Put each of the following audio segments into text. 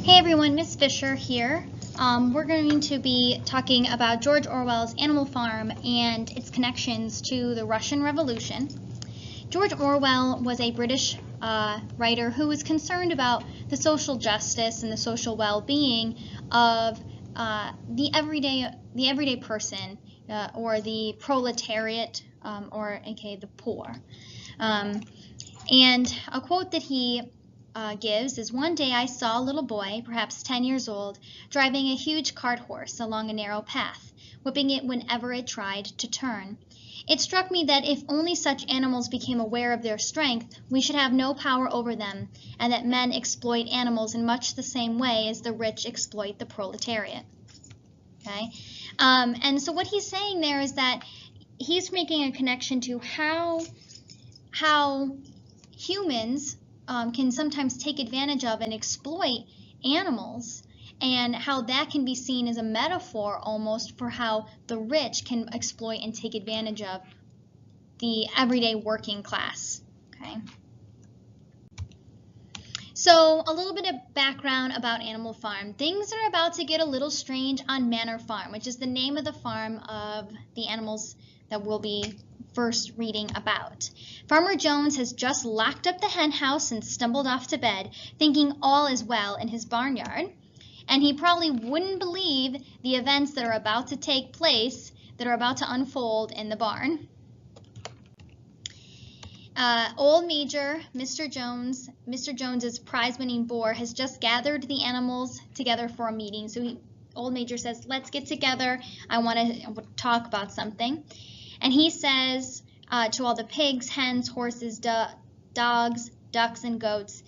Hey everyone, Miss Fisher here. We're going to be talking about George Orwell's Animal Farm and its connections to the Russian Revolution. George Orwell was a British writer who was concerned about the social justice and the social well-being of the everyday person, or the proletariat, or aka the poor. And a quote that he gives is, "One day I saw a little boy, perhaps 10 years old, driving a huge cart horse along a narrow path, whipping it whenever it tried to turn. It struck me that if only such animals became aware of their strength, we should have no power over them, and that men exploit animals in much the same way as the rich exploit the proletariat." Okay? And so what he's saying there is that he's making a connection to how humans can sometimes take advantage of and exploit animals, and how that can be seen as a metaphor almost for how the rich can exploit and take advantage of the everyday working class. Okay. So a little bit of background about Animal Farm. Things are about to get a little strange on Manor Farm, which is the name of the farm of the animals that we'll be first reading about. Farmer Jones has just locked up the hen house and stumbled off to bed, thinking all is well in his barnyard. And he probably wouldn't believe the events that are about to take place, that are about to unfold in the barn. Old Major, Mr. Jones's prize-winning boar, has just gathered the animals together for a meeting. So Old Major says, "Let's get together. I want to talk about something." And he says to all the pigs, hens, horses, dogs, ducks, and goats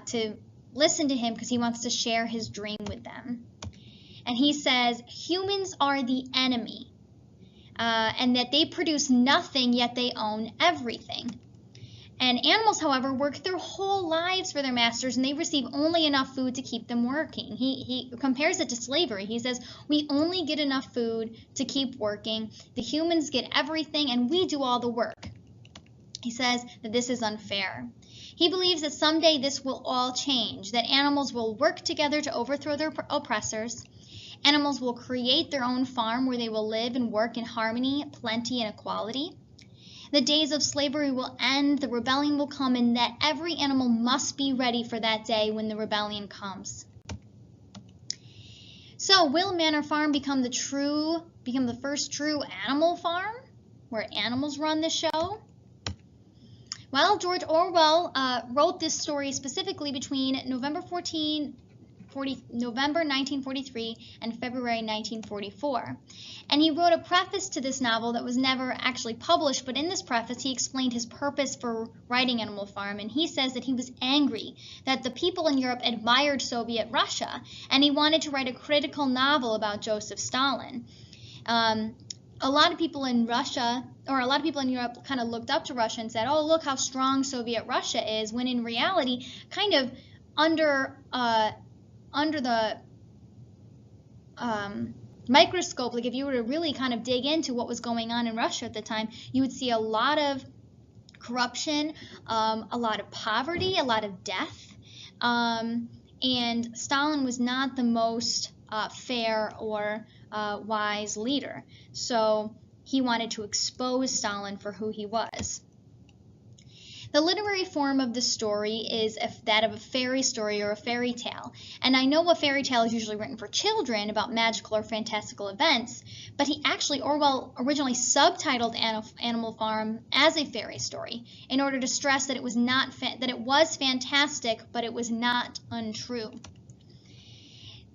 to listen to him because he wants to share his dream with them. And he says, humans are the enemy, and that they produce nothing, yet they own everything. And animals, however, work their whole lives for their masters, and they receive only enough food to keep them working. He compares it to slavery. He says, we only get enough food to keep working. The humans get everything, and we do all the work. He says that this is unfair. He believes that someday this will all change, that animals will work together to overthrow their oppressors. Animals will create their own farm where they will live and work in harmony, plenty, and equality. The days of slavery will end, the rebellion will come, and that every animal must be ready for that day when the rebellion comes. So, will Manor Farm become the first true animal farm where animals run the show? Well, George Orwell wrote this story specifically between November 1943 and February 1944. And he wrote a preface to this novel that was never actually published, but in this preface he explained his purpose for writing Animal Farm, and he says that he was angry that the people in Europe admired Soviet Russia, and he wanted to write a critical novel about Joseph Stalin. A lot of people in Russia, or a lot of people in Europe, kind of looked up to Russia and said, oh, look how strong Soviet Russia is, when in reality, kind of under the microscope, like if you were to really kind of dig into what was going on in Russia at the time, you would see a lot of corruption, a lot of poverty, a lot of death, and Stalin was not the most fair or wise leader. So he wanted to expose Stalin for who he was. The literary form of the story is that of a fairy story or a fairy tale. And I know a fairy tale is usually written for children about magical or fantastical events, but Orwell originally subtitled Animal Farm as a fairy story in order to stress that it was fantastic, but it was not untrue.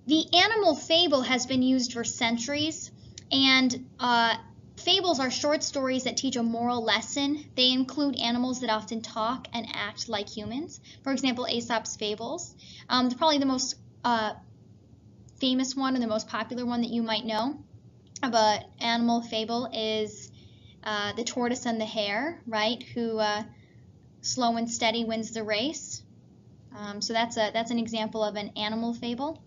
The animal fable has been used for centuries, and fables are short stories that teach a moral lesson. They include animals that often talk and act like humans. For example, Aesop's fables. Probably the most famous one, or the most popular one that you might know of an animal fable, is the tortoise and the hare, right? Who slow and steady wins the race. So that's an example of an animal fable.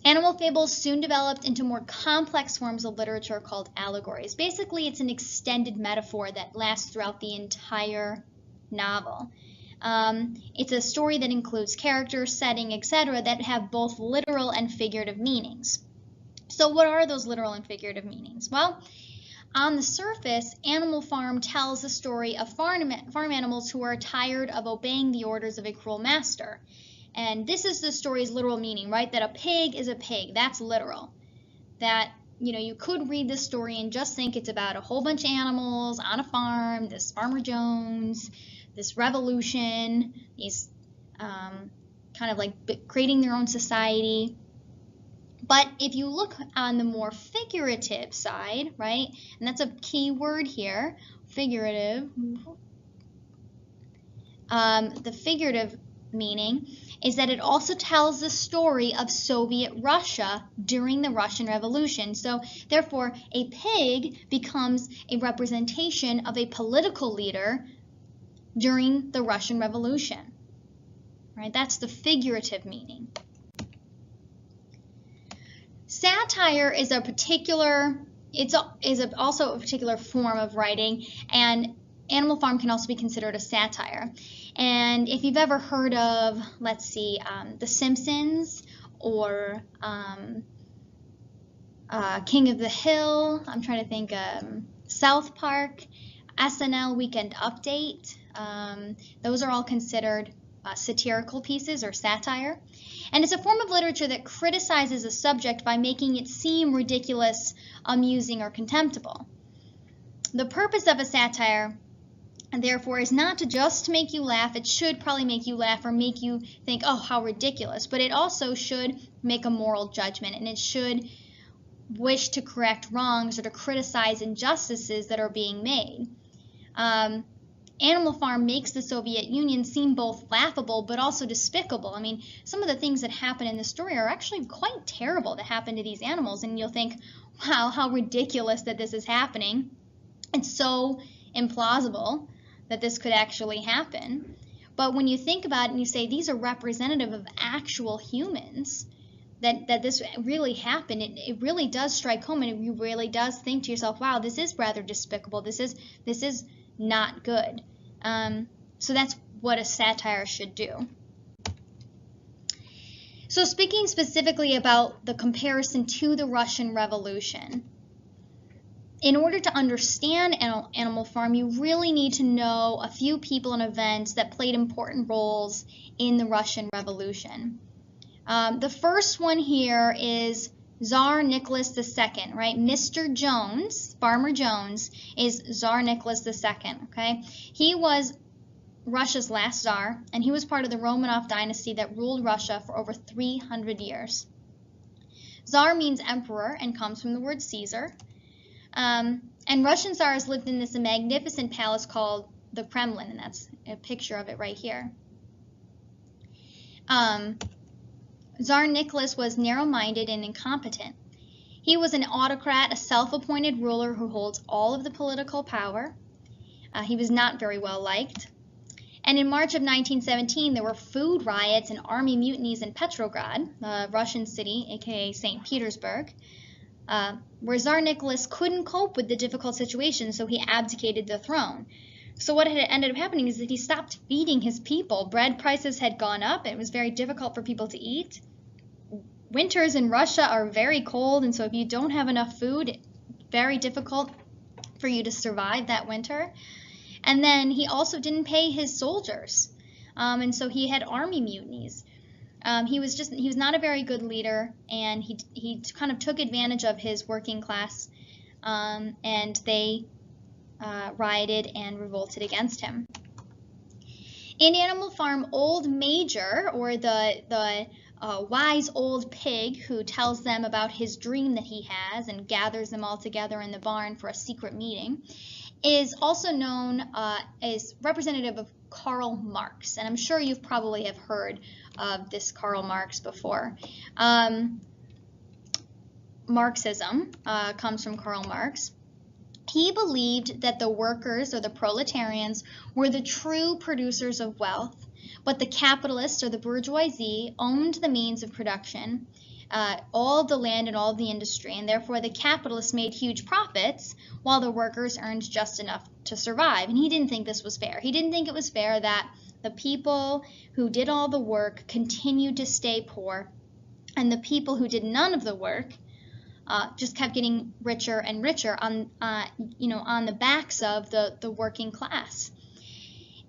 Animal fables soon developed into more complex forms of literature called allegories. Basically, it's an extended metaphor that lasts throughout the entire novel. It's a story that includes characters, setting, etc. that have both literal and figurative meanings. So what are those literal and figurative meanings? Well, on the surface, Animal Farm tells the story of farm animals who are tired of obeying the orders of a cruel master. And this is the story's literal meaning, right? That a pig is a pig. That's literal. That, you could read this story and just think it's about a whole bunch of animals on a farm, this Farmer Jones, this revolution, these kind of like creating their own society. But if you look on the more figurative side, right, and that's a key word here, figurative, the figurative meaning is that it also tells the story of Soviet Russia during the Russian Revolution. So therefore, a pig becomes a representation of a political leader during the Russian Revolution, right? That's the figurative meaning. Satire is also a particular form of writing, and Animal Farm can also be considered a satire. And if you've ever heard of, let's see, The Simpsons or King of the Hill, I'm trying to think, South Park, SNL Weekend Update, those are all considered satirical pieces or satire. And it's a form of literature that criticizes a subject by making it seem ridiculous, amusing, or contemptible. The purpose of a satire, therefore, is not to just make you laugh. It should probably make you laugh or make you think, oh, how ridiculous. But it also should make a moral judgment, and it should wish to correct wrongs or to criticize injustices that are being made. Animal Farm makes the Soviet Union seem both laughable but also despicable. I mean, some of the things that happen in the story are actually quite terrible to happen to these animals, and you'll think, wow, how ridiculous that this is happening. It's so implausible that this could actually happen. But when you think about it and you say these are representative of actual humans, that this really happened, it really does strike home, and it really does think to yourself, wow, this is rather despicable. This is not good. So that's what a satire should do. So speaking specifically about the comparison to the Russian Revolution, in order to understand Animal Farm, you really need to know a few people and events that played important roles in the Russian Revolution. The first one here is Tsar Nicholas II, right? Mr. Jones, Farmer Jones, is Tsar Nicholas II, okay? He was Russia's last Tsar, and he was part of the Romanov dynasty that ruled Russia for over 300 years. Tsar means emperor and comes from the word Caesar. And Russian Tsars lived in this magnificent palace called the Kremlin, and that's a picture of it right here. Tsar Nicholas was narrow-minded and incompetent. He was an autocrat, a self-appointed ruler who holds all of the political power. He was not very well liked. And in March of 1917, there were food riots and army mutinies in Petrograd, the Russian city, aka St. Petersburg, where Tsar Nicholas couldn't cope with the difficult situation, so he abdicated the throne. So what had ended up happening is that he stopped feeding his people. Bread prices had gone up. It was very difficult for people to eat. Winters in Russia are very cold, and so if you don't have enough food, it's very difficult for you to survive that winter. And then he also didn't pay his soldiers, and so he had army mutinies. He was not a very good leader, and he kind of took advantage of his working class, and they rioted and revolted against him. In Animal Farm, Old Major, or the wise old pig who tells them about his dream that he has and gathers them all together in the barn for a secret meeting, is also known as representative of Karl Marx. And I'm sure you probably have heard of this Karl Marx before. Marxism comes from Karl Marx. He believed that the workers, or the proletarians, were the true producers of wealth, but the capitalists, or the bourgeoisie, owned the means of production, all of the land and all of the industry, and therefore the capitalists made huge profits while the workers earned just enough to survive. And he didn't think this was fair. He didn't think it was fair that The people who did all the work continued to stay poor, and the people who did none of the work just kept getting richer and richer on the backs of the working class.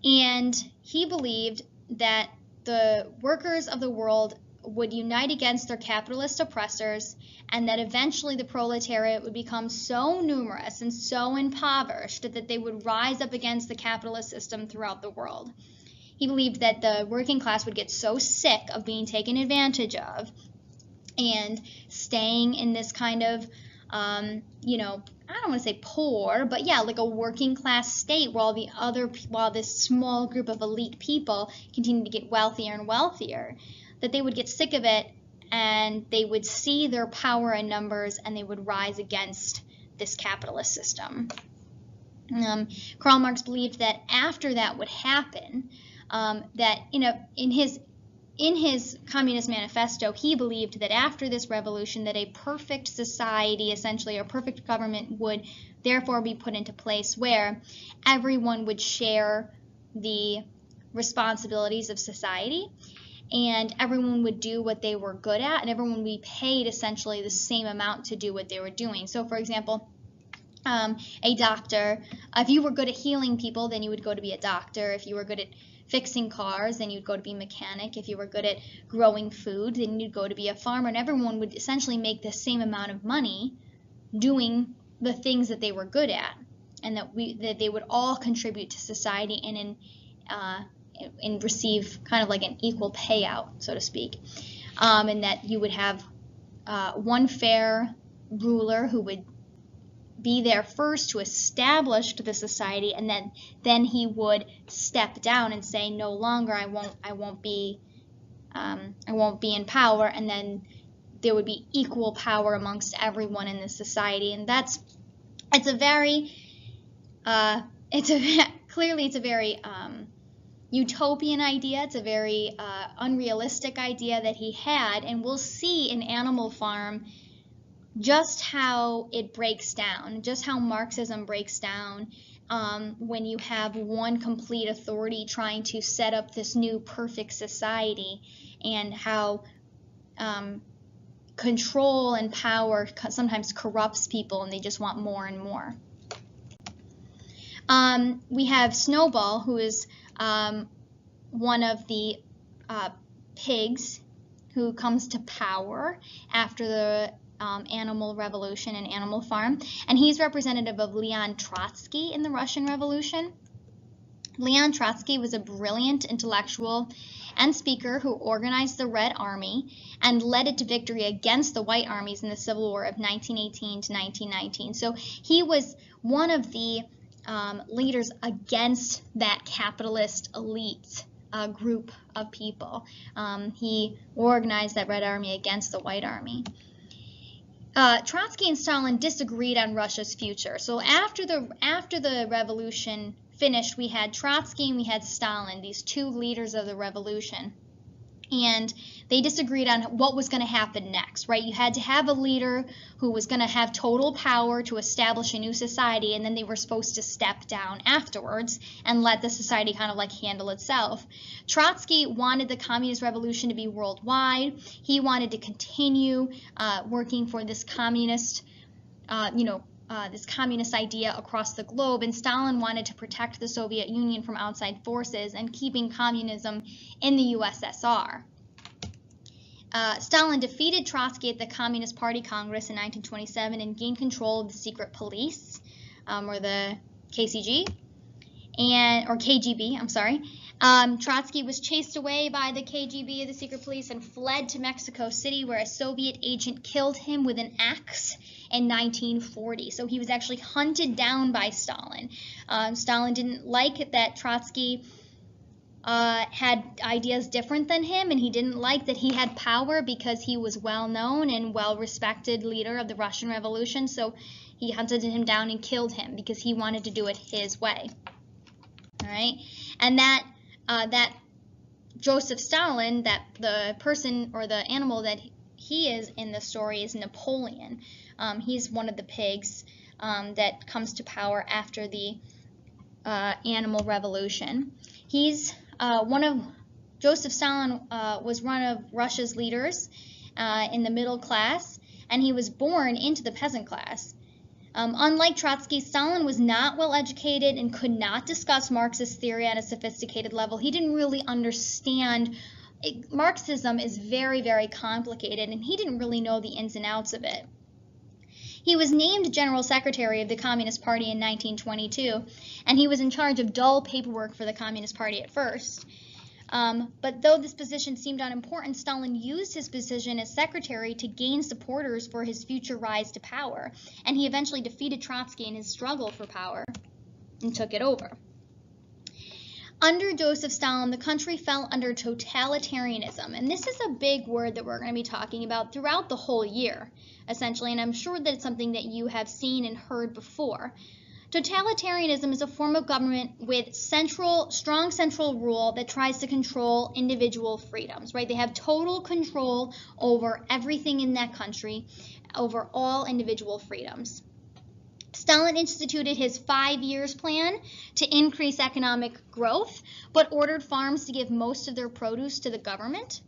And he believed that the workers of the world would unite against their capitalist oppressors, and that eventually the proletariat would become so numerous and so impoverished that they would rise up against the capitalist system throughout the world. He believed that the working class would get so sick of being taken advantage of and staying in this kind of, I don't want to say poor, but yeah, like a working class state while this small group of elite people continue to get wealthier and wealthier, that they would get sick of it and they would see their power in numbers and they would rise against this capitalist system. Karl Marx believed that after that would happen, that in his Communist Manifesto, he believed that after this revolution that a perfect society, essentially a perfect government, would therefore be put into place where everyone would share the responsibilities of society and everyone would do what they were good at and everyone would be paid essentially the same amount to do what they were doing. So for example, a doctor, if you were good at healing people, then you would go to be a doctor. If you were good at fixing cars, then you'd go to be a mechanic. If you were good at growing food, then you'd go to be a farmer, and everyone would essentially make the same amount of money doing the things that they were good at, and that they would all contribute to society and receive kind of like an equal payout, so to speak, and that you would have one fair ruler who would be there first to establish the society, and then he would step down and say, no longer, I won't be in power, and then there would be equal power amongst everyone in the society. And it's a very utopian idea. It's a very unrealistic idea that he had, and we'll see in Animal Farm just how it breaks down, just how Marxism breaks down when you have one complete authority trying to set up this new perfect society, and how control and power sometimes corrupts people and they just want more and more. We have Snowball, who is one of the pigs who comes to power after the Animal Revolution and Animal Farm, and he's representative of Leon Trotsky in the Russian Revolution. Leon Trotsky was a brilliant intellectual and speaker who organized the Red Army and led it to victory against the White Armies in the Civil War of 1918 to 1919. So he was one of the leaders against that capitalist elite group of people. He organized that Red Army against the White Army. Trotsky and Stalin disagreed on Russia's future. So after the revolution finished, we had Trotsky and we had Stalin, these two leaders of the revolution. And they disagreed on what was going to happen next, right? You had to have a leader who was going to have total power to establish a new society, and then they were supposed to step down afterwards and let the society kind of like handle itself. Trotsky wanted the communist revolution to be worldwide. He wanted to continue working for this communist, this communist idea across the globe, and Stalin wanted to protect the Soviet Union from outside forces and keeping communism in the USSR. Stalin defeated Trotsky at the Communist Party Congress in 1927 and gained control of the secret police, or the KCG, or KGB, I'm sorry. Trotsky was chased away by the KGB, the secret police, and fled to Mexico City, where a Soviet agent killed him with an axe in 1940. So he was actually hunted down by Stalin. Stalin didn't like that Trotsky had ideas different than him, and he didn't like that he had power because he was well-known and well-respected leader of the Russian Revolution. So he hunted him down and killed him because he wanted to do it his way. All right, and that Joseph Stalin, that the person or the animal that he is in the story is Napoleon. He's one of the pigs that comes to power after the Animal Revolution. He's Joseph Stalin was one of Russia's leaders in the middle class, and he was born into the peasant class. Unlike Trotsky, Stalin was not well educated and could not discuss Marxist theory at a sophisticated level. He didn't really understand. Marxism is very, very complicated, and he didn't really know the ins and outs of it. He was named General Secretary of the Communist Party in 1922, and he was in charge of dull paperwork for the Communist Party at first. But though this position seemed unimportant, Stalin used his position as secretary to gain supporters for his future rise to power, and he eventually defeated Trotsky in his struggle for power and took it over. Under Joseph Stalin, the country fell under totalitarianism, and this is a big word that we're going to be talking about throughout the whole year, essentially, and I'm sure that it's something that you have seen and heard before. Totalitarianism is a form of government with strong central rule that tries to control individual freedoms, right? They have total control over everything in that country, over all individual freedoms. Stalin instituted his 5 years plan to increase economic growth, but ordered farms to give most of their produce to the government.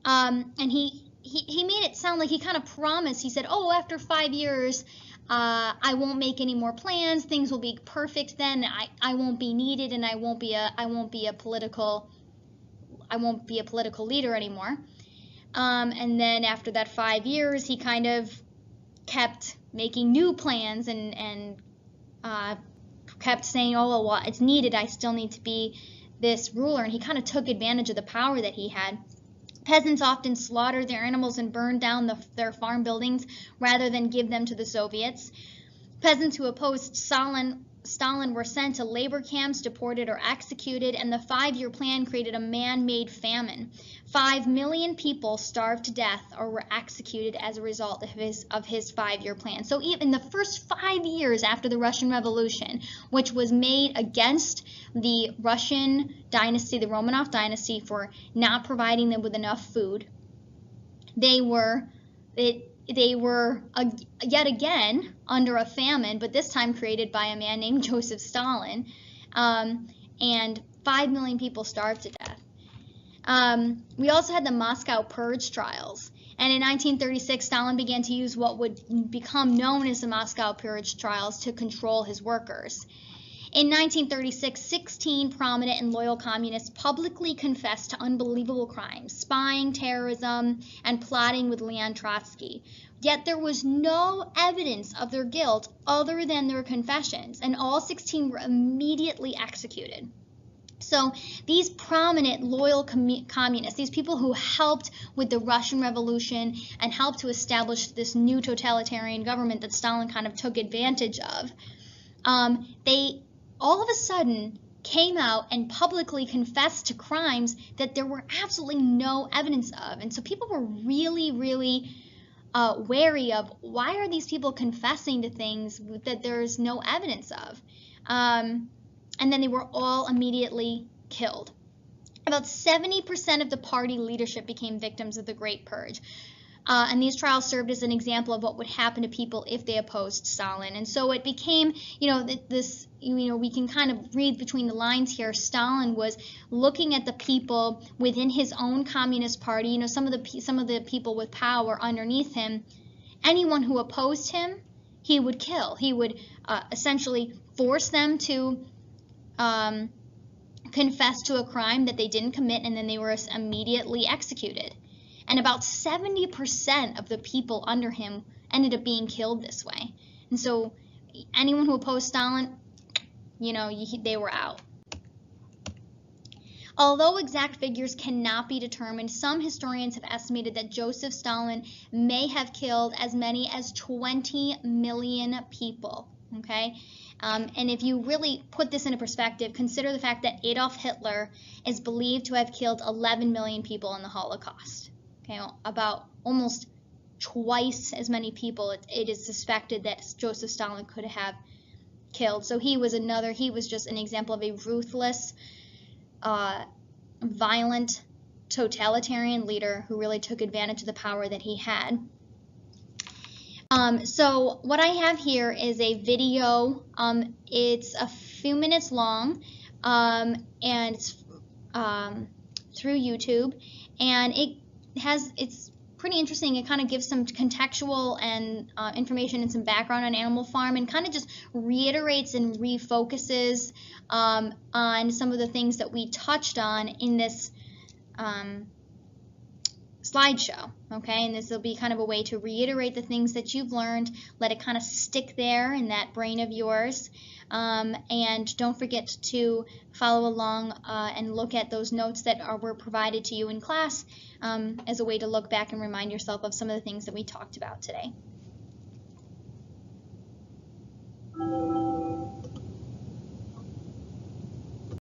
And he made it sound like he kind of promised. He said, oh, after 5 years, I won't make any more plans. Things will be perfect then. I won't be needed, and I won't be a political leader anymore. And then after that 5 years, he kind of kept making new plans and kept saying, oh, well, it's needed. I still need to be this ruler. And he kind of took advantage of the power that he had. Peasants often slaughtered their animals and burned down their farm buildings rather than give them to the Soviets. Peasants who opposed Stalin were sent to labor camps, deported, or executed, and the 5-year plan created a man-made famine. 5 million people starved to death or were executed as a result of his 5-year plan. So even in the first 5 years after the Russian Revolution, which was made against the Russian dynasty, the Romanov dynasty, for not providing them with enough food, they were yet again under a famine, but this time created by a man named Joseph Stalin, and 5 million people starved to death. We also had the Moscow Purge trials, and in 1936, Stalin began to use what would become known as the Moscow Purge trials to control his workers. In 1936, 16 prominent and loyal communists publicly confessed to unbelievable crimes, spying, terrorism, and plotting with Leon Trotsky. Yet there was no evidence of their guilt other than their confessions, and all 16 were immediately executed. So these prominent, loyal communists, these people who helped with the Russian Revolution and helped to establish this new totalitarian government that Stalin kind of took advantage of, they all of a sudden came out and publicly confessed to crimes that there were absolutely no evidence of. And so people were really, really wary of, why are these people confessing to things that there's no evidence of? And then they were all immediately killed. About 70% of the party leadership became victims of the Great Purge. And these trials served as an example of what would happen to people if they opposed Stalin. And so it became, we can kind of read between the lines here. Stalin was looking at the people within his own Communist Party, some of the people with power underneath him. Anyone who opposed him, he would kill. He would essentially force them to confess to a crime that they didn't commit, and then they were immediately executed. And about 70% of the people under him ended up being killed this way. And so anyone who opposed Stalin, they were out. Although exact figures cannot be determined, some historians have estimated that Joseph Stalin may have killed as many as 20 million people, okay? And if you really put this into perspective, consider the fact that Adolf Hitler is believed to have killed 11 million people in the Holocaust. Okay, about almost twice as many people it is suspected that Joseph Stalin could have killed. So he was just an example of a ruthless, violent, totalitarian leader who really took advantage of the power that he had. So what I have here is a video. It's a few minutes long, and it's through YouTube, and it's pretty interesting. It kind of gives some contextual and information and some background on Animal Farm, and kind of just reiterates and refocuses on some of the things that we touched on in this slideshow. Okay, and this will be kind of a way to reiterate the things that you've learned, let it kind of stick there in that brain of yours. And don't forget to follow along and look at those notes that were provided to you in class as a way to look back and remind yourself of some of the things that we talked about today.